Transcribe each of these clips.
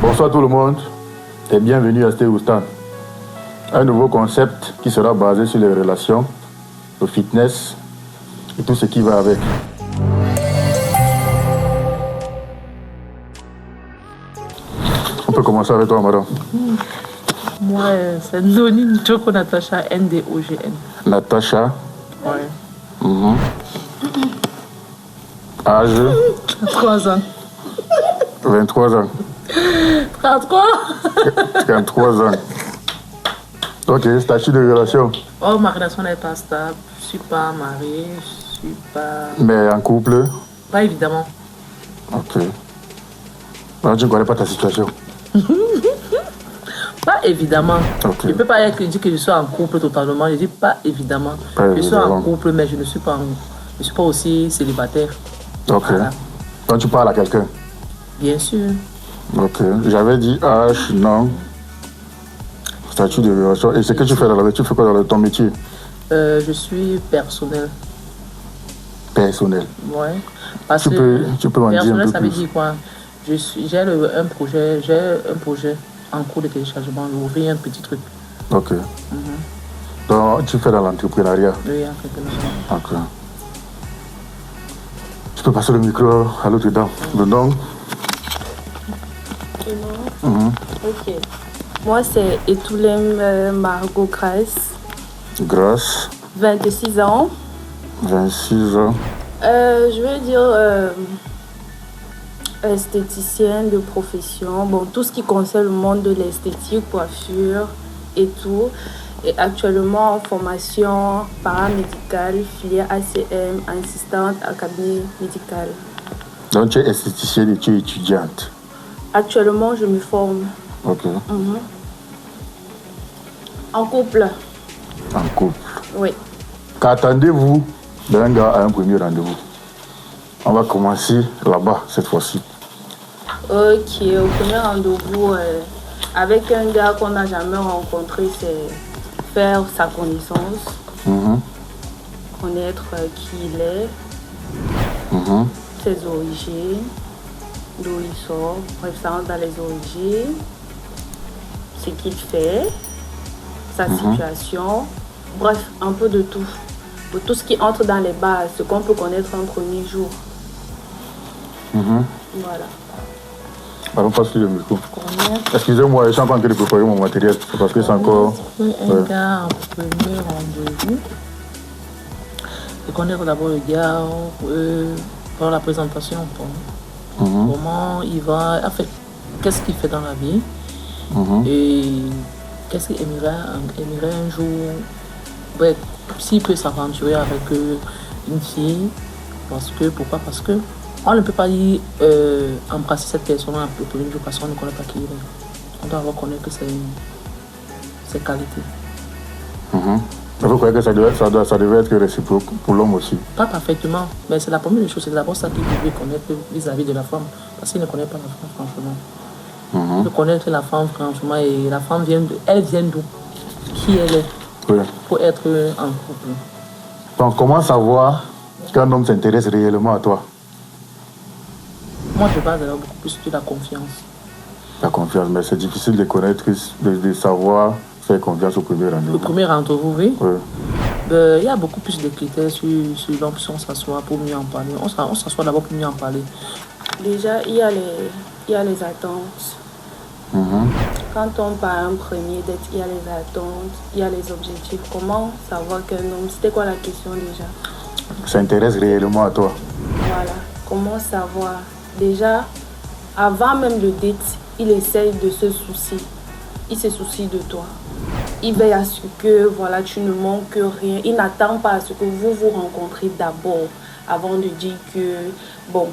Bonsoir tout le monde et bienvenue à Stay Houston. Un nouveau concept qui sera basé sur les relations, le fitness et tout ce qui va avec. On peut commencer avec toi, madame. Moi, c'est Ndoni Njoko Natacha, Ndogn. Natacha. Ouais. Âge 3 ans. 23 ans. 33. 33 ans. Ok, statut de relation. Oh, ma relation n'est pas stable. Je suis pas mariée, je suis pas... Mais en couple. Pas évidemment. Ok. Alors, tu ne connais pas ta situation. Pas évidemment. Ok. Je ne peux pas dire que je suis en couple totalement. Je dis pas évidemment. Pas je suis évidemment. en couple, mais je ne suis pas, je suis pas aussi célibataire. Ok. Voilà. Quand tu parles à quelqu'un. Bien sûr. Ok. J'avais dit âge, non. Statut de relation. Et ce que tu fais dans la vie, tu fais quoi dans ton métier? Je suis personnel. Personnel. Ouais. Parce Tu peux m'en dire un personnel, peu ça veut plus. dire quoi? J'ai un projet en cours de téléchargement. Je ouvrir un petit truc. Ok. Donc, tu fais dans l'entrepreneuriat. Oui, en fait, Ok. Tu peux passer le micro à l'autre dame. Le nom? Ok. Moi, c'est Etoulem Margot Grace, Grâce. 26 ans. 26 ans. Je veux dire esthéticienne de profession. Bon, tout ce qui concerne le monde de l'esthétique, coiffure et tout. Et actuellement en formation paramédicale, filière ACM, assistante à cabinet médical. Donc, tu es esthéticienne et tu es étudiante. Actuellement, je me forme. Ok. En couple. En couple. Oui. Qu'attendez-vous d'un gars à un premier rendez-vous? On va commencer là-bas cette fois-ci. Ok, au premier rendez-vous, avec un gars qu'on n'a jamais rencontré, c'est faire sa connaissance, connaître qui il est, ses origines, d'où il sort, bref, ça rentre dans les origines, ce qu'il fait, sa situation, bref, un peu de tout. De tout ce qui entre dans les bases, ce qu'on peut connaître en premier jour. Voilà. Allons passer le micro. Combien? Excusez-moi, je suis encore en train de préparer mon matériel. C'est parce que c'est encore. Un gars en premier rendez-vous. Je connais d'abord le gars par la présentation. Comment il va, en fait, qu'est-ce qu'il fait dans la vie et qu'est-ce qu'il aimerait un jour, bref, s'il peut s'aventurer avec une fille. Pourquoi? Parce que on ne peut pas y embrasser cette personne le premier jour parce qu'on ne connaît pas qui il est. On doit reconnaître ses qualités. Vous croyez que ça devait être réciproque pour l'homme aussi? Pas parfaitement, mais c'est la première chose. C'est d'abord ça qu'il devait connaître vis-à-vis de la femme. Parce qu'il ne connaît pas la femme, franchement. Il peut connaître la femme, franchement, et la femme elle vient d'où? Qui elle est? Oui. Pour être en couple. Donc, comment savoir qu'un homme s'intéresse réellement à toi? Moi, je base alors beaucoup plus sur la confiance. La confiance, mais c'est difficile de connaître, de savoir faire confiance au premier rendez-vous. Le premier rendez-vous, oui. Oui. Il y a beaucoup plus de critères sur l'homme si on s'assoit pour mieux en parler. On s'assoit d'abord pour mieux en parler. Déjà, il y a les attentes. Quand on part un premier date, il y a les attentes, il y a les objectifs. Comment savoir qu'un homme... C'était quoi la question déjà? S'intéresse réellement à toi. Voilà. Comment savoir? Déjà, avant même le date, il essaye de se soucier. Il se soucie de toi. Il veille à ce que voilà, tu ne manques rien. Il n'attend pas à ce que vous vous rencontrez d'abord avant de dire que, bon,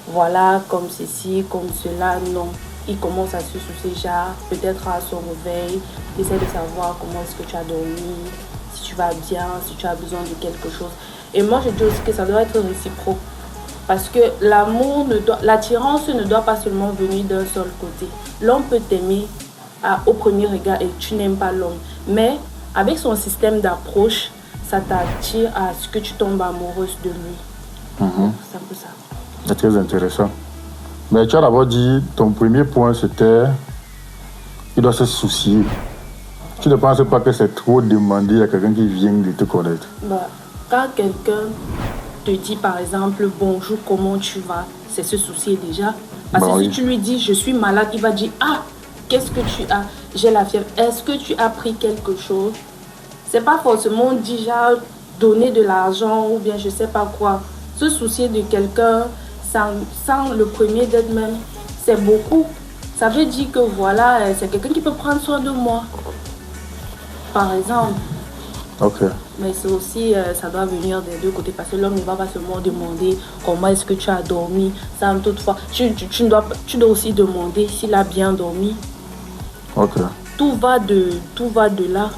voilà, comme ceci, comme cela. Non. Il commence à se soucier, genre, peut-être à son réveil. Il essaie de savoir comment est-ce que tu as dormi, si tu vas bien, si tu as besoin de quelque chose. Et moi, je dis aussi que ça doit être réciproque. Parce que l'attirance ne doit pas seulement venir d'un seul côté. L'homme peut t'aimer au premier regard et tu n'aimes pas l'homme. Mais avec son système d'approche, ça t'attire à ce que tu tombes amoureuse de lui. C'est un peu ça. C'est très intéressant. Mais tu as d'abord dit, ton premier point, c'était il doit se soucier. Tu ne penses pas que c'est trop demander à quelqu'un qui vient de te connaître? Quand quelqu'un te dit, par exemple, bonjour, comment tu vas, c'est se soucier déjà. Parce que si tu lui dis, je suis malade, il va dire, ah, qu'est-ce que tu as? J'ai la fièvre. Est-ce que tu as pris quelque chose? C'est pas forcément déjà donner de l'argent ou bien je sais pas quoi. Se soucier de quelqu'un sans le premier d'être même, c'est beaucoup. Ça veut dire que voilà, c'est quelqu'un qui peut prendre soin de moi. Par exemple. Ok. Mais c'est aussi, ça doit venir des deux côtés parce que l'homme ne va pas seulement demander comment est-ce que tu as dormi. Ça, toutefois, tu dois aussi demander s'il a bien dormi. Ok. Tout va de là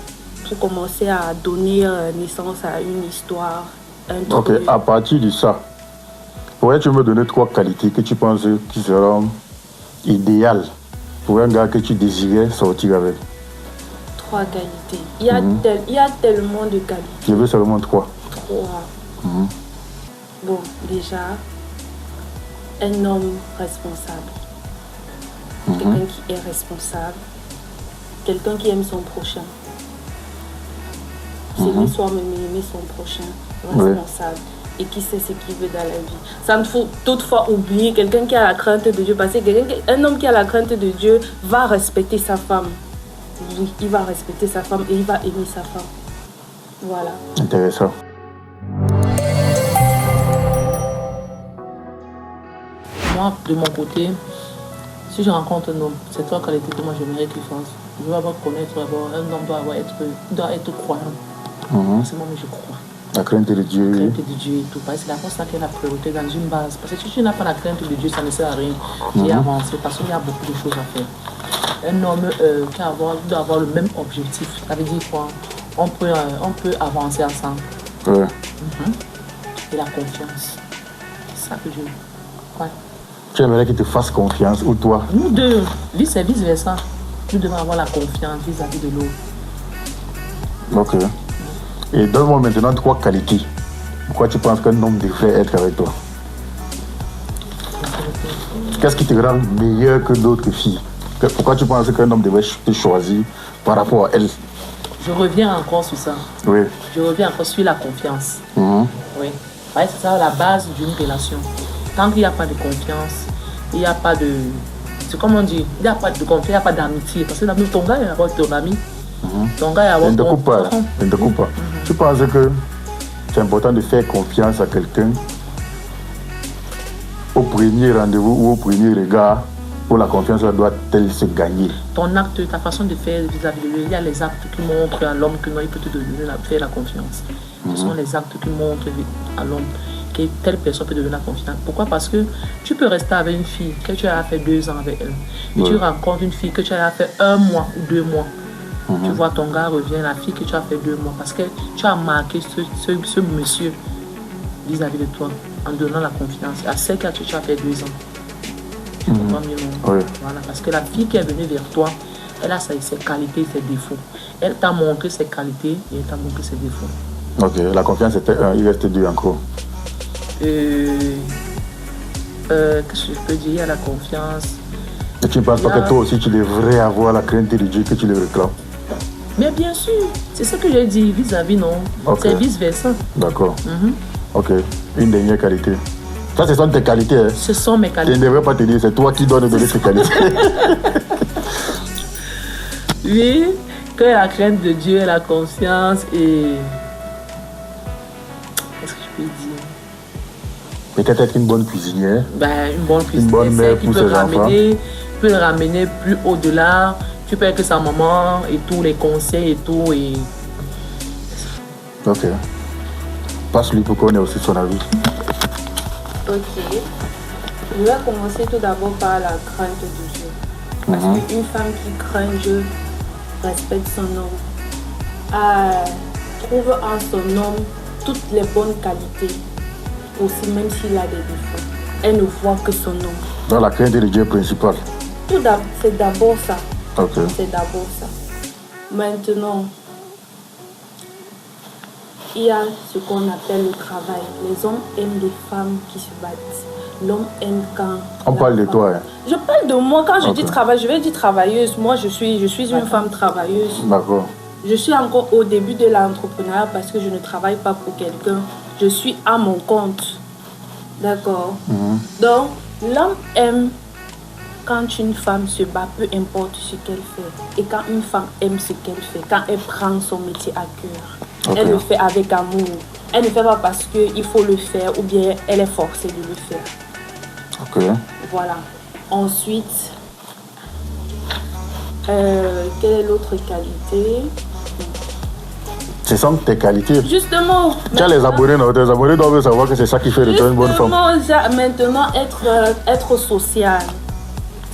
pour commencer à donner naissance à une histoire. Ok, à partir de ça, pourrais-tu me donner 3 qualités que tu penses qui seront idéales pour un gars que tu désirais sortir avec? 3 qualités. Il y a tellement de qualités. Je veux seulement 3. 3. Bon, déjà, un homme responsable. Quelqu'un qui est responsable. Quelqu'un qui aime son prochain. S'aimer soi-même et aimer son prochain. Responsable. Et qui sait ce qu'il veut dans la vie. Ça ne faut toutefois oublier quelqu'un qui a la crainte de Dieu. Parce qu'un homme qui a la crainte de Dieu va respecter sa femme. Oui, il va respecter sa femme et il va aimer sa femme. Voilà. Intéressant. Moi, de mon côté, si je rencontre un homme, c'est 3 qualités que moi j'aimerais qu'il fasse. Je veux d'abord connaître, un homme doit être croyant. C'est moi, mais je crois. La crainte de Dieu. La crainte de Dieu et tout. Parce que c'est la force qui est la priorité dans une base. Parce que si tu n'as pas la crainte de Dieu, ça ne sert à rien d'y avancer. Parce qu'il y a beaucoup de choses à faire. Un homme doit avoir le même objectif. Ça veut dire quoi? On peut avancer ensemble. Ouais. Et la confiance. C'est ça que je veux. Ouais. Tu aimerais qu'il te fasse confiance ou toi? Nous deux, c'est vice-versa. Nous devons avoir la confiance vis-à-vis de l'autre. Ok. Et donne-moi maintenant 3 qualités. Pourquoi tu penses qu'un homme devrait être avec toi? Qu'est-ce qui te rend meilleur que d'autres filles? Pourquoi tu penses qu'un homme devrait te choisir par rapport à elle? Je reviens encore sur ça. Oui. Je reviens encore sur la confiance. Oui. C'est ça la base d'une relation. Tant qu'il n'y a pas de confiance, il n'y a pas de... C'est comme on dit, il n'y a pas de confiance, il n'y a pas d'amitié. Parce que ton gars, il va avoir ton ami. Ton gars, il va avoir ton... Il ne te coupe pas. Tu penses que c'est important de faire confiance à quelqu'un au premier rendez-vous ou au premier regard, où la confiance doit-elle se gagner? Ton acte, ta façon de faire vis-à-vis de lui, il y a les actes qui montrent à l'homme que non, il peut te donner faire la confiance. Ce sont les actes qui montrent à l'homme que telle personne peut te donner la confiance. Pourquoi? Parce que tu peux rester avec une fille que tu as fait 2 ans avec elle. Et tu rencontres une fille que tu as fait 1 mois ou 2 mois. Tu vois, ton gars revient, la fille que tu as fait 2 mois. Parce que tu as marqué ce monsieur vis-à-vis de toi en donnant la confiance. À celle que tu as fait 2 ans. Tu comprends mieux, non? Oui. Voilà, parce que la fille qui est venue vers toi, elle a ses qualités et ses défauts. Elle t'a montré ses qualités et elle t'a montré ses défauts. Ok, la confiance était 1, il reste 2 encore. Qu'est-ce que je peux dire? Il y a la confiance. Et tu ne penses pas que toi aussi tu devrais avoir la crainte de Dieu que tu le réclames? Mais bien sûr, c'est ce que j'ai dit vis-à-vis, non? Okay. C'est vice-versa. D'accord. Ok, une dernière qualité. Ça, ce sont tes qualités. Hein? Ce sont mes qualités. Je ne devrais pas te dire, c'est toi qui dois nous donner tes qualités. Oui, que la crainte de Dieu, la confiance et... Qu'est-ce que je peux dire? Peut-être être une bonne cuisinière. Une bonne cuisinière. Une bonne mère pour ses enfants. Tu peux le ramener plus au-delà. Tu peux être sa maman et tous les conseils et tout. Et... Ok. Passe-lui pour qu'on ait aussi son avis. Ok. Je vais commencer tout d'abord par la crainte de Dieu. Parce qu'une femme qui craint Dieu respecte son homme. Trouve en son homme toutes les bonnes qualités. Aussi, même s'il a des défauts. Elle ne voit que son homme. Dans la crainte de Dieu principale. C'est d'abord ça. Okay. C'est d'abord ça. Maintenant, il y a ce qu'on appelle le travail. Les hommes aiment les femmes qui se battent. l'homme aime quand... On parle de toi. Hein. Je parle de moi. Quand je dis travail, je vais dire travailleuse. Moi, je suis une femme travailleuse. D'accord. Je suis encore au début de l'entrepreneuriat parce que je ne travaille pas pour quelqu'un. Je suis à mon compte. D'accord. Donc, l'homme aime quand une femme se bat, peu importe ce qu'elle fait. Et quand une femme aime ce qu'elle fait, quand elle prend son métier à cœur, elle le fait avec amour. Elle ne fait pas parce qu'il faut le faire ou bien elle est forcée de le faire. Ok. Voilà. Ensuite, quelle est l'autre qualité? Ce sont tes qualités. Justement. Tu as les abonnés, non? Tes abonnés doivent savoir que c'est ça qui fait de toi une bonne femme. Maintenant, être social,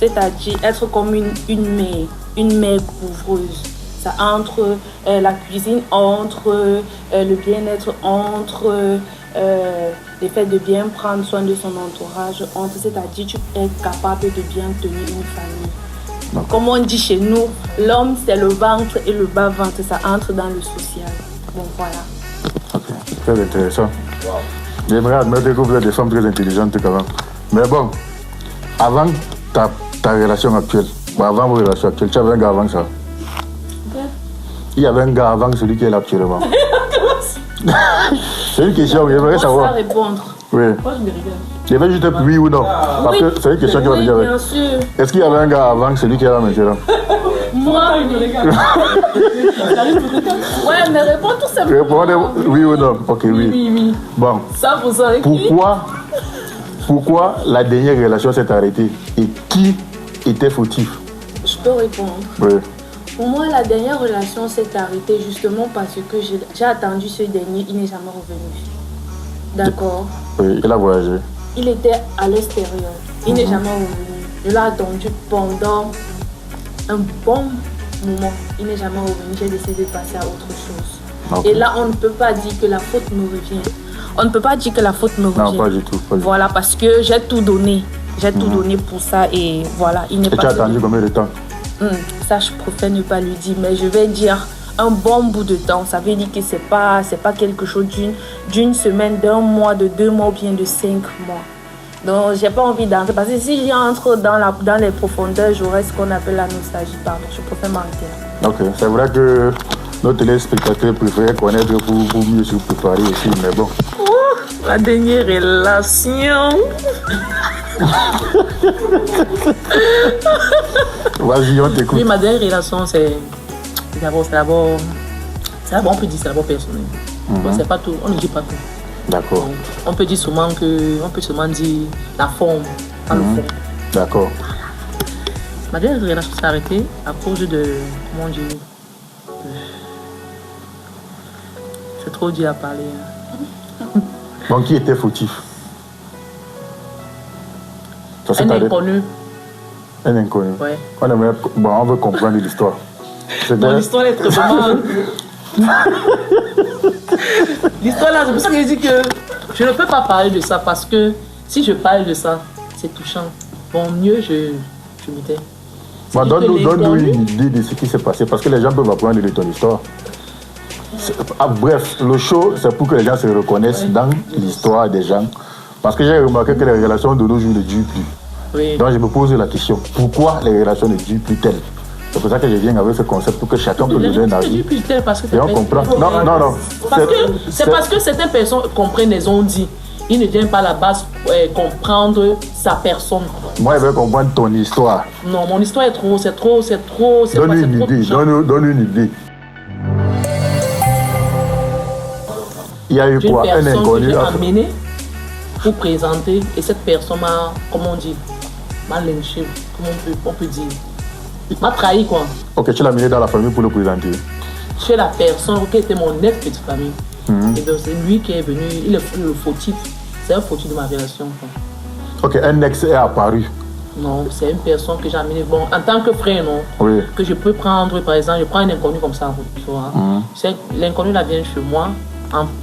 c'est-à-dire être comme une mère couvreuse. Ça entre la cuisine, entre le bien-être, entre le fait de bien prendre soin de son entourage, c'est-à-dire tu es capable de bien tenir une famille. Donc, comme on dit chez nous, l'homme c'est le ventre et le bas-ventre, ça entre dans le social. Bon, voilà. Ok, très intéressant. Wow. J'aimerais admettre que vous êtes des femmes très intelligentes quand même. Mais bon, avant ta relation actuelle, avant vos relations actuelles, tu avais un gars avant ça? Il y avait un gars avant celui qui est là actuellement. C'est une question, j'aimerais savoir. Je vais répondre. Oui. Moi, je me rigole. Je vais juste oui ou non. Parce que c'est une question qui va venir avec. Bien sûr. Est-ce qu'il y avait un gars avant celui qui est là maintenant? Moi, je me regarde. Ouais, mais réponds tout simplement. Répondez oui ou non. Ok, oui. Oui. Bon. Ça, vous savez pourquoi la dernière relation s'est arrêtée et qui était fautif? Je peux répondre. Oui. Pour moi, la dernière relation s'est arrêtée justement parce que j'ai attendu ce dernier, il n'est jamais revenu. D'accord? Oui, il a voyagé. Il était à l'extérieur. Il n'est jamais revenu. Je l'ai attendu pendant un bon moment. Il n'est jamais revenu. J'ai décidé de passer à autre chose. Okay. Et là, on ne peut pas dire que la faute me revient. On ne peut pas dire que la faute me revient. Non, pas du tout. Voilà, parce que j'ai tout donné. J'ai tout donné pour ça et voilà. Il n'est pas. Tu as attendu combien de temps? Ça, je préfère ne pas lui dire, mais je vais dire un bon bout de temps. Ça veut dire que c'est pas quelque chose d'une semaine, d'un mois, de 2 mois ou bien de 5 mois. Donc, j'ai pas envie d'entrer parce que si j'entre dans les profondeurs, j'aurai ce qu'on appelle la nostalgie. Pardon, je préfère mentir. Ok, c'est vrai que nos téléspectateurs préfèrent connaître pour mieux se préparer aussi, mais bon. La dernière relation. Vas-y, on t'écoute. Oui, ma dernière relation, c'est d'abord, on peut dire c'est d'abord personnel. C'est pas tout, on ne dit pas tout. D'accord. On peut dire seulement dire la forme, pas le fond. D'accord. Ma dernière relation s'est arrêtée à cause de, comment dire, c'est trop dur à parler. Donc, qui était fautif? Un inconnu. Un inconnu. Ouais. On veut comprendre l'histoire. Bon, l'histoire est vraiment... L'histoire là, c'est pour ça que je dis que je ne peux pas parler de ça parce que si je parle de ça, c'est touchant. Bon, mieux je me tais. Donne-nous une idée de ce qui s'est passé parce que les gens peuvent apprendre de ton histoire. Bref, le show, c'est pour que les gens se reconnaissent dans l'histoire des gens. Parce que j'ai remarqué que les relations de nos jours ne durent plus. Oui. Donc je me pose la question, pourquoi les relations ne durent plus telles? C'est pour ça que je viens avec ce concept pour que chacun peut donner un avis. Et on comprend. Non. C'est parce que certaines personnes comprennent les on-dit. Ils ne viennent pas à la base comprendre sa personne. Moi, je veux comprendre ton histoire. Non, mon histoire est trop. Donne une idée. Il y a eu quoi? Un inconnu. J'ai amené pour présenter et cette personne m'a, comment on dit, m'a lynché, comment on peut dire. M'a trahi quoi. Ok, tu l'as amené dans la famille pour le présenter. Chez la personne qui était mon ex-petite famille. Et bien c'est lui qui est venu, il est le fautif. C'est un fautif de ma relation. Ok, un ex est apparu. Non, c'est une personne que j'ai amené, bon, en tant que frère, non. Oui. Que je peux prendre, par exemple, je prends un inconnu comme ça, tu vois. L'inconnu là vient chez moi,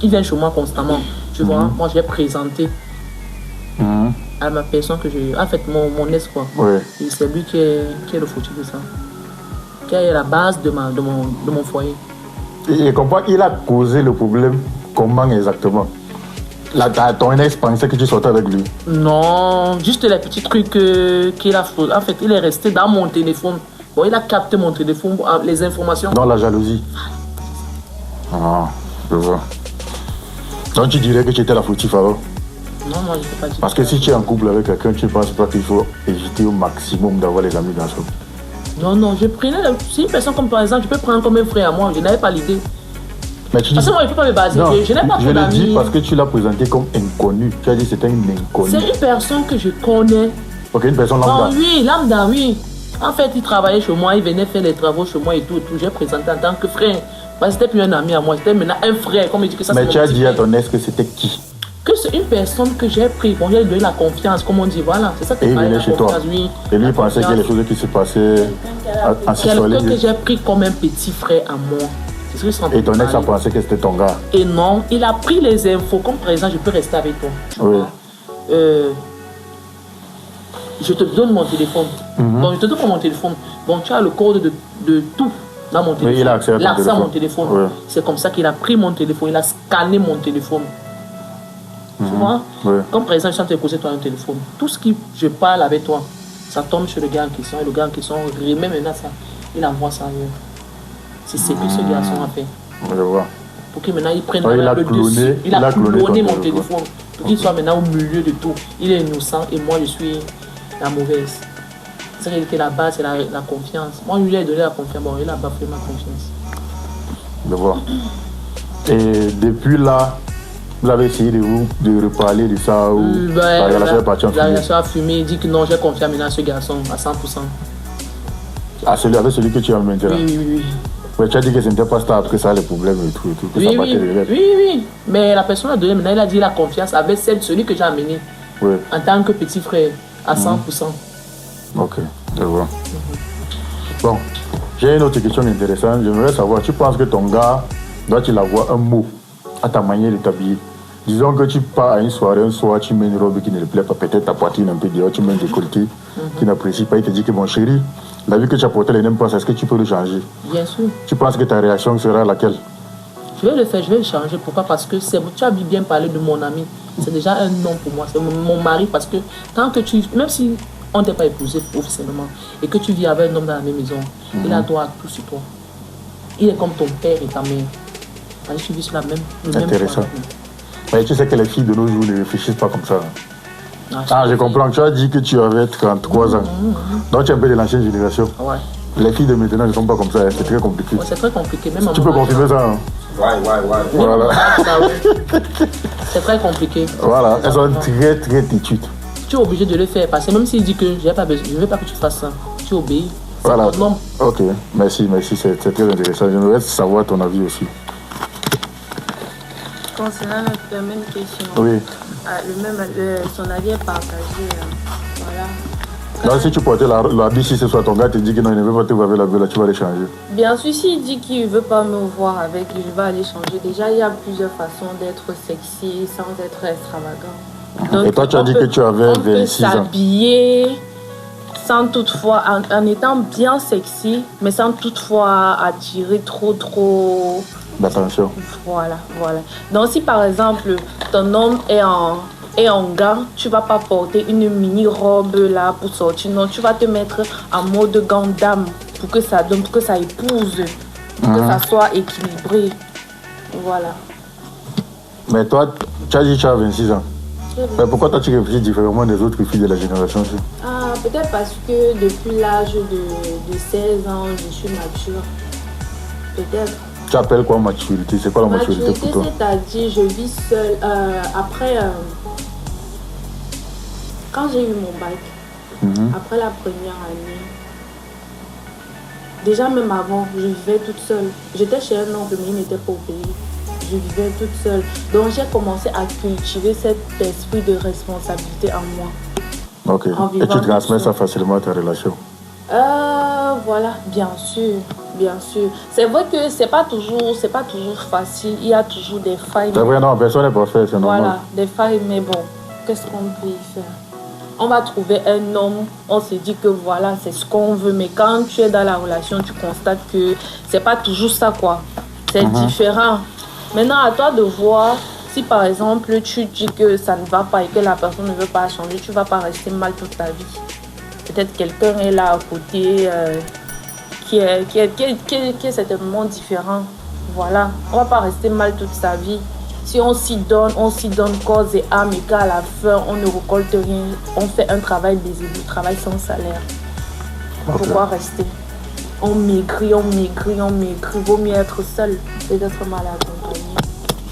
il vient chez moi constamment, tu vois. Moi je l'ai présenté à ma personne que j'ai, en fait mon ex quoi. Oui. Et c'est lui qui est le fautif de ça, qui est la base de mon foyer. Et comment il a causé le problème? Comment exactement? Ton ex pensait que tu sortais avec lui? Non, juste les petits trucs qu'il a fait. En fait, il est resté dans mon téléphone. Bon, il a capté mon téléphone, les informations. Dans la jalousie. Ah, je vois. Donc tu dirais que tu étais la fautive alors? Non, moi je ne peux pas dire. Parce que si tu es en couple avec quelqu'un, tu ne penses pas qu'il faut éviter au maximum d'avoir les amis dans ce. Non, je prenais. Si une personne comme par exemple, je peux prendre comme un frère à moi, je n'avais pas l'idée. Parce que moi, je ne peux pas me baser. Non, je n'ai pas je trop le dis d'amis. parce que tu l'as présenté comme inconnu. Tu as dit que c'était une inconnue. C'est une personne que je connais. Ok, une personne lambda. Oh, oui, lambda, oui. En fait, il travaillait chez moi, il venait faire les travaux chez moi et tout. J'ai présenté en tant que frère. Parce que c'était plus un ami à moi, c'était maintenant un frère. Comme il dit que ça, mais tu as dit à ton ex que c'était qui? Que c'est une personne que j'ai pris. Bon, j'ai donné la confiance, comme on dit. Voilà, c'est ça que il venait chez toi. Oui, et lui, il pensait qu'il y a des choses qui se passaient en quelqu'un que j'ai pris comme un petit frère à moi. Et ton ex a pensé que c'était ton gars. Et non, il a pris les infos. Comme par exemple, je peux rester avec toi. Oui. Je te donne mon téléphone. Bon, je te donne mon téléphone. Bon, tu as le code de tout dans mon téléphone. Oui, il a accès à mon téléphone. Oui. C'est comme ça qu'il a pris mon téléphone. Il a scanné mon téléphone. Tu vois? Oui. Comme par exemple, je suis en train de poser toi un téléphone. Tout ce que je parle avec toi, ça tombe sur le gars en question. Et le gars en question remet maintenant ça. Il envoie ça ailleurs. C'est ce que ce garçon a fait. Je vois. Pour qu'il maintenant il prenne il a le cloné, dessus. Il a cloné mon téléphone. téléphone. Pour qu'il soit maintenant au milieu de tout. Il est innocent et moi je suis la mauvaise. C'est que la base, c'est la confiance. Moi je lui ai donné la confiance. Bon, il a bafoué ma confiance. Je vois. Et depuis là, vous avez essayé de reparler de ça ou la relation est partie en fumée? La relation a fumé. Il dit que non, j'ai confiance maintenant à ce garçon à 100%. Avec celui que tu as maintenant? Oui. Mais tu as dit que ce n'était pas stable, que ça a les problèmes et tout, que ça battait les rêves. Oui. Mais la personne a donné, maintenant il a dit la confiance avec celui que j'ai amené. Oui. En tant que petit frère, à 100%. Ok, je vois. Bon, j'ai une autre question intéressante. J'aimerais savoir, tu penses que ton gars doit-il avoir un mot à ta manière de t'habiller? Disons que tu pars à une soirée, un soir, tu mets une robe qui ne lui plaît pas, peut-être ta poitrine un peu dehors, tu mets un décolleté qui n'apprécie pas, il te dit que mon chéri, la vie que tu as portée, elle n'aime pas, est-ce que tu peux le changer? Bien sûr. Tu penses que ta réaction sera laquelle? Je vais le faire, je vais le changer. Pourquoi? Parce que tu as bien parlé de mon ami. C'est déjà un nom pour moi. C'est mon mari parce que tant que même si on ne t'a pas épousé officiellement et que tu vis avec un homme dans la même maison, il a droit à tout sur toi. Il est comme ton père et ta mère. Tu vis sur le même intéressant. Mais tu sais que les filles de nos jours ne réfléchissent pas comme ça. Je comprends. Tu as dit que tu avais 33 ans. Donc tu es un peu de l'ancienne génération. Ouais. Les filles de maintenant ne sont pas comme ça. C'est très compliqué. Ouais, c'est très compliqué. Même tu peux confirmer ça. Hein? Ouais. Voilà. C'est très compliqué. Voilà. Elles sont très têtues. Tu es obligé de le faire parce que même s'il dit que je ne veux pas que tu fasses ça, tu obéis. Voilà. Ok. Merci. C'est très intéressant. J'aimerais savoir ton avis aussi. Concernant la même question, oui. Son avis est partagé. Voilà. Donc si tu portais l'habit, si ce soit ton gars te dit que non, il ne veut pas te voir avec la gueule, tu vas les changer. Bien sûr, s'il dit qu'il ne veut pas me voir avec, je vais aller changer. Déjà, il y a plusieurs façons d'être sexy sans être extravagant. Donc, et toi, tu as dit que tu avais 26 ans. On peut s'habiller sans toutefois, en étant bien sexy, mais sans toutefois attirer trop d'attention. Voilà. Donc si par exemple ton homme est en gars, tu vas pas porter une mini robe là pour sortir, non, tu vas te mettre en mode Gundam pour que ça donne, pour que ça épouse, pour que ça soit équilibré. Voilà. Mais toi, tu as dit que tu as 26 ans. Mais pourquoi toi tu réfléchis différemment des autres filles de la génération? Peut-être parce que depuis l'âge de 16 ans, je suis mature. Peut-être. Tu appelles quoi maturité? C'est quoi la maturité pour toi? C'est-à-dire, je vis seule. Après, quand j'ai eu mon bac, après la première année, déjà même avant, je vivais toute seule. J'étais chez un oncle, mais il n'était pas au pays. Je vivais toute seule. Donc j'ai commencé à cultiver cet esprit de responsabilité en moi. Ok. Et tu transmets ça facilement à ta relation? Voilà, bien sûr. C'est vrai que c'est pas toujours facile. Il y a toujours des failles. C'est vrai, non, personne n'est parfait, c'est normal. Voilà, des failles, mais bon, qu'est-ce qu'on peut y faire? On va trouver un homme, on se dit que voilà, c'est ce qu'on veut. Mais quand tu es dans la relation, tu constates que c'est pas toujours ça, quoi. C'est différent. Maintenant, à toi de voir Si par exemple, tu dis que ça ne va pas et que la personne ne veut pas changer, tu ne vas pas rester mal toute ta vie. Peut-être quelqu'un est là à côté qui est certainement différent. Voilà, on ne va pas rester mal toute sa vie. Si on s'y donne corps et âme et qu'à la fin, on ne récolte rien, on fait un travail désédu, travail sans salaire. Pourquoi rester? On maigrit. Vaut mieux être seul que d'être mal accompagné.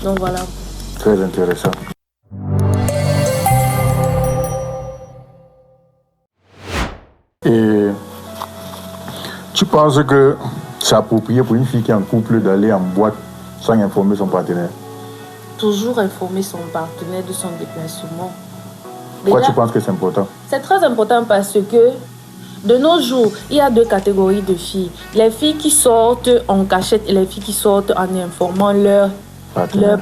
Donc voilà. Très intéressant. Et tu penses que c'est approprié pour une fille qui est en couple d'aller en boîte sans informer son partenaire? Toujours informer son partenaire de son déplacement. Pourquoi tu penses que c'est important? C'est très important parce que de nos jours, il y a 2 catégories de filles. Les filles qui sortent en cachette et les filles qui sortent en informant leur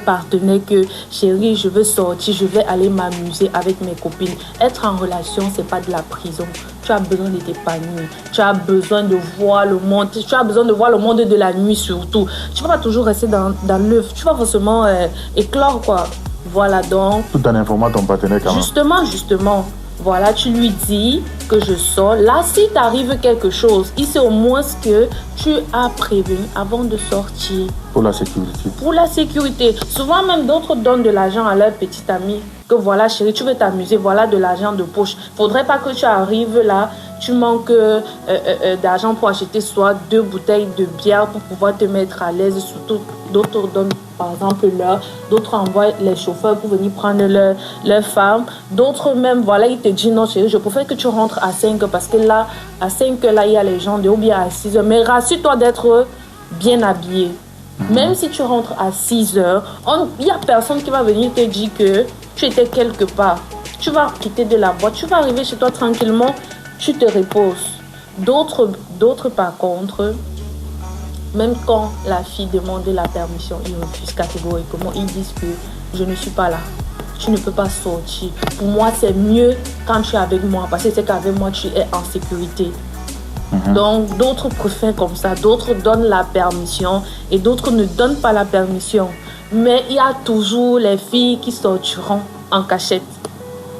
partenaire que chérie, je veux sortir, je vais aller m'amuser avec mes copines. Être en relation, c'est pas de la prison. Tu as besoin de t'épanouir. Tu as besoin de voir le monde. Tu as besoin de voir le monde de la nuit surtout. Tu vas pas toujours rester dans l'œuf. Tu vas forcément éclore quoi. Voilà donc. Tout en informant ton partenaire quand même. Justement. Voilà, tu lui dis que je sors. Là, si t'arrive quelque chose, il sait au moins que tu as prévenu avant de sortir. Pour la sécurité. Pour la sécurité. Souvent même, d'autres donnent de l'argent à leur petite amie. Que voilà, chérie, tu veux t'amuser, voilà de l'argent de poche. Faudrait pas que tu arrives là, tu manques d'argent pour acheter soit 2 bouteilles de bière pour pouvoir te mettre à l'aise. Surtout, d'autres donnent par exemple l'heure, d'autres envoient les chauffeurs pour venir prendre leur femme. D'autres même, voilà, ils te disent non chérie, je préfère que tu rentres à 5 parce que là, à 5 là, il y a les gens de ou bien à 6 heures. Mais rassure-toi d'être bien habillé. Même si tu rentres à 6 heures, il n'y a personne qui va venir te dire que tu étais quelque part. Tu vas quitter de la boîte, tu vas arriver chez toi tranquillement, tu te reposes. D'autres par contre, même quand la fille demande la permission, ils refusent catégoriquement. Ils disent que je ne suis pas là. Tu ne peux pas sortir. Pour moi, c'est mieux quand tu es avec moi parce que c'est qu'avec moi, tu es en sécurité. Donc, d'autres préfèrent comme ça. D'autres donnent la permission et d'autres ne donnent pas la permission. Mais il y a toujours les filles qui sortiront en cachette.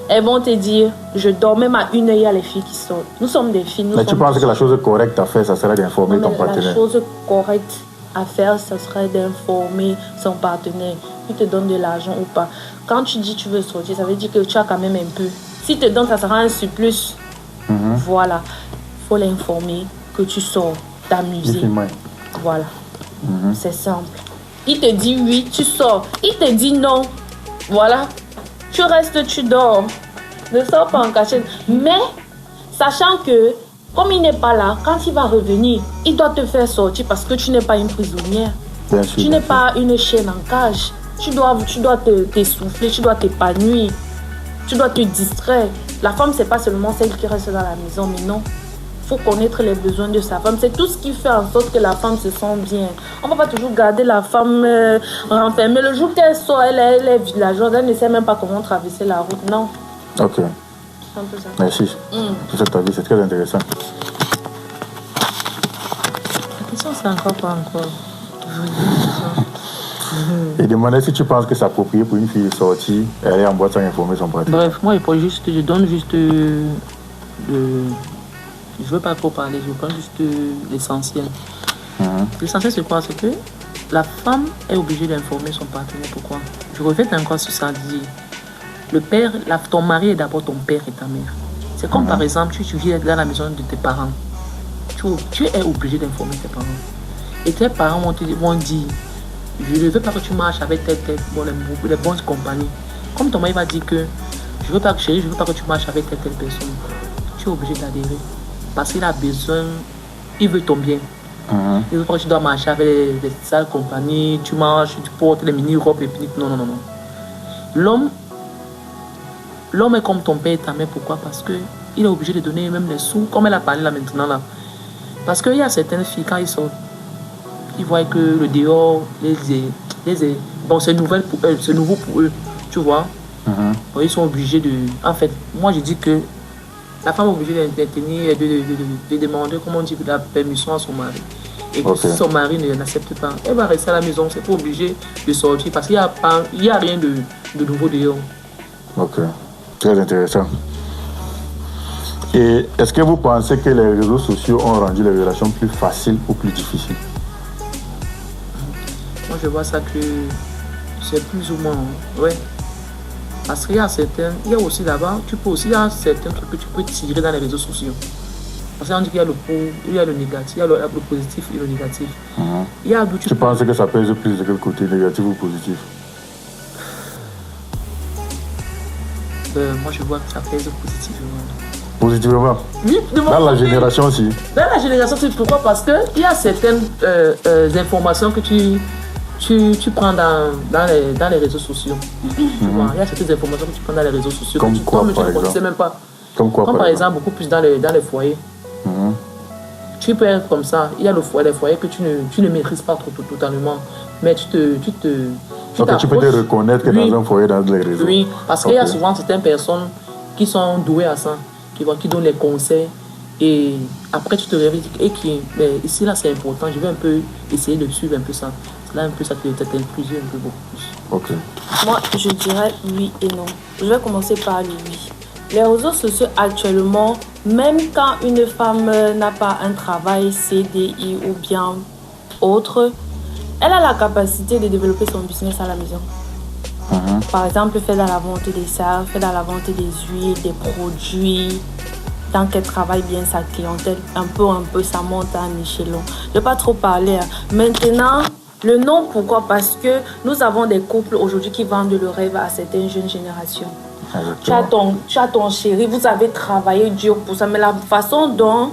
Elles vont te dire, je dors même à 1 heure, il y a les filles qui sortent. Nous sommes des filles. Mais tu penses que la chose correcte à faire, ça serait d'informer ton partenaire? La chose correcte à faire, ça serait d'informer son partenaire. Il te donne de l'argent ou pas. Quand tu dis tu veux sortir, ça veut dire que tu as quand même un peu. S'il te donne, ça sera un surplus. Voilà. Il faut l'informer que tu sors, t'amuser. Voilà. C'est simple. Il te dit oui, tu sors. Il te dit non. Voilà. Tu restes, tu dors. Ne sors pas en cachette. Mais, sachant que, comme il n'est pas là, quand il va revenir, il doit te faire sortir parce que tu n'es pas une prisonnière. Tu n'es pas une chienne en cage. Tu dois t'essouffler, tu dois t'épanouir. Tu dois te distraire. La femme, c'est pas seulement celle qui reste dans la maison, mais non. Il faut connaître les besoins de sa femme. C'est tout ce qui fait en sorte que la femme se sent bien. On ne va pas toujours garder la femme renfermée. Le jour qu'elle sort, elle est villageoise, elle ne sait même pas comment traverser la route. Non. Ok. C'est un peu ça. Merci. Pour cet avis, c'est très intéressant. La question, c'est encore pas encore. Et demandez si tu penses que c'est approprié pour une fille de sortir et aller en boîte sans informer son partenaire. Bref, moi, je donne juste je ne veux pas trop parler, je prends juste l'essentiel. L'essentiel, c'est quoi? C'est que la femme est obligée d'informer son partenaire. Pourquoi? Je reviens encore sur ça. Le père, ton mari est d'abord ton père et ta mère. C'est comme par exemple, tu viens dans la maison de tes parents. Tu es obligé d'informer tes parents. Et tes parents vont dire, je ne veux pas que tu marches avec tel, les bonnes compagnies. Comme ton mari va dire que, je ne veux pas que tu marches avec telle personne. Tu es obligé d'adhérer. Parce qu'il a besoin, il veut ton bien. Il veut pas que tu dois marcher avec les sales compagnies, tu marches, tu portes les mini-robes, non. L'homme est comme ton père et ta mère. Pourquoi? Parce qu'il est obligé de donner même les sous, comme elle a parlé là maintenant. Là. Parce qu'il y a certaines filles, quand ils sortent, ils voient que le dehors, bon, c'est nouveau pour eux, tu vois. Bon, ils sont obligés de... En fait, moi je dis que la femme est obligée d'intertenir, de demander, comment on dit, la permission à son mari. et que si son mari n'accepte pas, elle va rester à la maison, c'est pas obligé de sortir parce qu'il n'y a rien de nouveau dehors. Ok, très intéressant. Et est-ce que vous pensez que les réseaux sociaux ont rendu les relations plus faciles ou plus difficiles? Moi, je vois ça que c'est plus ou moins, ouais. Parce qu'il y a aussi là-bas, il y a certains trucs que tu peux tirer dans les réseaux sociaux. Parce qu'on dit qu'il y a le pour, il y a le négatif, il y a le positif et le négatif. Il y a tu penses que ça pèse plus de quel côté, négatif ou positif? Moi, je vois que ça pèse positivement. Positivement? Oui, dans la génération aussi. Dans la génération, c'est pourquoi? Parce qu'il y a certaines informations que tu prends dans les réseaux sociaux. Tu vois, il y a certaines informations que tu prends dans les réseaux sociaux. Comme quoi, tu ne connaissais même pas. Comme quoi, par exemple, beaucoup plus dans les foyers. Tu peux être comme ça. Il y a les foyers que tu ne maîtrises pas totalement. Mais tu peux te reconnaître que dans un foyer, dans les réseaux. Oui, parce qu'il y a souvent certaines personnes qui sont douées à ça, qui donnent les conseils. Et après, tu te réveilles et mais ici, là, c'est important. Je vais un peu essayer de suivre un peu ça. Là, un peu, ça t'influe un peu beaucoup plus. Ok. Moi, je dirais oui et non. Je vais commencer par le oui. Les réseaux sociaux actuellement, même quand une femme n'a pas un travail CDI ou bien autre, elle a la capacité de développer son business à la maison. Par exemple, faire dans la vente des savons, faire dans la vente des huiles, des produits. Tant qu'elle travaille bien sa clientèle, un peu, ça monte à un échelon. Je ne vais pas trop parler. Maintenant, le non, pourquoi? Parce que nous avons des couples aujourd'hui qui vendent le rêve à certaines jeunes générations. Tu as ton chéri, vous avez travaillé dur pour ça, mais la façon dont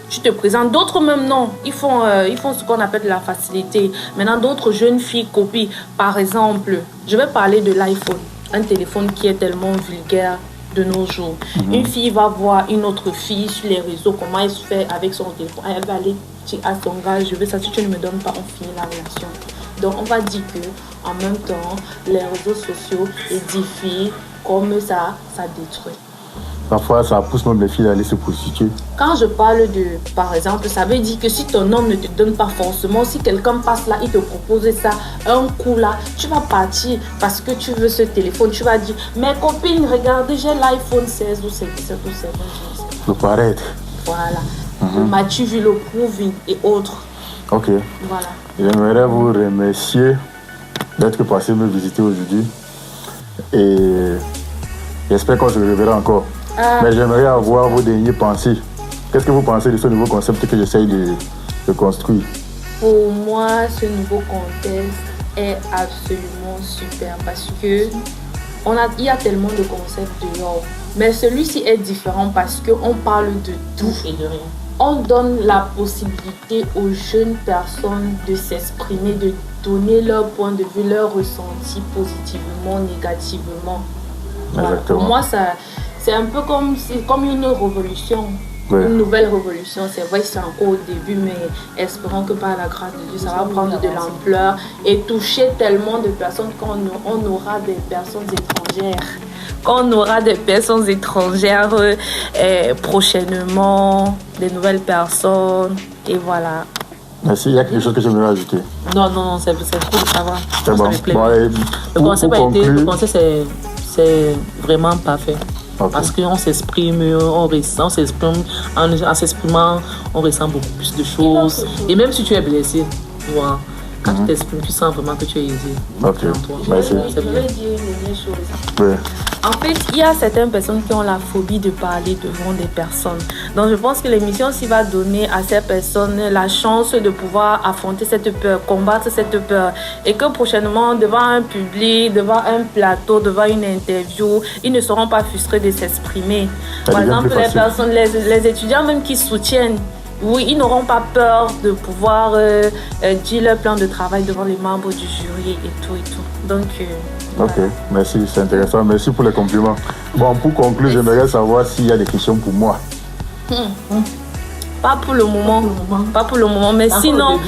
tu te présentes, d'autres même non, ils font ce qu'on appelle de la facilité. Maintenant, d'autres jeunes filles copient. Par exemple, je vais parler de l'iPhone, un téléphone qui est tellement vulgaire de nos jours. Une fille va voir une autre fille sur les réseaux, comment elle se fait avec son téléphone. Elle va aller à son gars, je veux ça, si tu ne me donnes pas, on finit la relation. Donc on va dire que en même temps, les réseaux sociaux édifient comme ça détruit. Parfois, ça pousse même les filles à aller se prostituer. Quand je parle de, par exemple, ça veut dire que si ton homme ne te donne pas forcément, si quelqu'un passe là, il te propose ça, un coup là, tu vas partir parce que tu veux ce téléphone. Tu vas dire, mes copines, regardez, j'ai l'iPhone 16 ou 17 ou 17. Le paraître. Voilà. M'as-tu vu le proving et autres. Ok. Voilà. J'aimerais vous remercier d'être passé me visiter aujourd'hui. Et j'espère qu'on se reverra encore. Mais j'aimerais avoir vos dernières pensées. Qu'est-ce que vous pensez de ce nouveau concept que j'essaye de construire? Pour moi, ce nouveau contexte est absolument super parce que il y a tellement de concepts dehors. Mais celui-ci est différent parce qu'on parle de tout et de rien. On donne la possibilité aux jeunes personnes de s'exprimer, de donner leur point de vue, leur ressenti positivement, négativement. Voilà. Pour moi, c'est un peu comme une révolution. Ouais. Une nouvelle révolution. C'est vrai que c'est encore au début, mais espérons que par la grâce de Dieu, ça va prendre de l'ampleur et toucher tellement de personnes qu'on aura des personnes étrangères. On aura des personnes étrangères prochainement, des nouvelles personnes, et voilà. Merci, il y a quelque chose que j'aimerais ajouter. Non, c'est cool, ça va. C'est bon. Le concept c'est vraiment parfait. Okay. Parce qu'on s'exprime, en s'exprimant, on ressent beaucoup plus de choses. Et même si tu es blessé, tu vois, quand tu t'exprimes, tu sens vraiment que tu es aisé. Ok, merci. Je vais dire une chose. Oui. En fait, il y a certaines personnes qui ont la phobie de parler devant des personnes. Donc, je pense que l'émission aussi va donner à ces personnes la chance de pouvoir affronter cette peur, combattre cette peur. Et que prochainement, devant un public, devant un plateau, devant une interview, ils ne seront pas frustrés de s'exprimer. Par exemple, les étudiants même qui soutiennent, oui, ils n'auront pas peur de pouvoir dire leur plan de travail devant les membres du jury et tout. Donc, ok, voilà. Merci, c'est intéressant. Merci pour les compliments. Bon, pour conclure, j'aimerais savoir s'il y a des questions pour moi. Pas pour le moment. Pas pour le moment, mais sinon,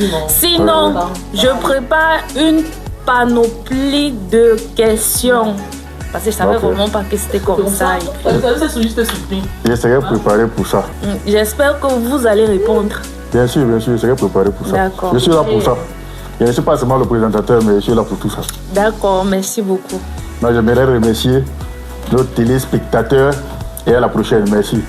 je prépare une panoplie de questions. Parce que je ne savais vraiment pas que c'était comme ça. Je serai préparé pour ça. J'espère que vous allez répondre. Bien sûr, je serai préparé pour ça. D'accord. Je suis là pour ça. Je ne suis pas seulement le présentateur, mais je suis là pour tout ça. D'accord, merci beaucoup. Moi, j'aimerais remercier nos téléspectateurs et à la prochaine. Merci.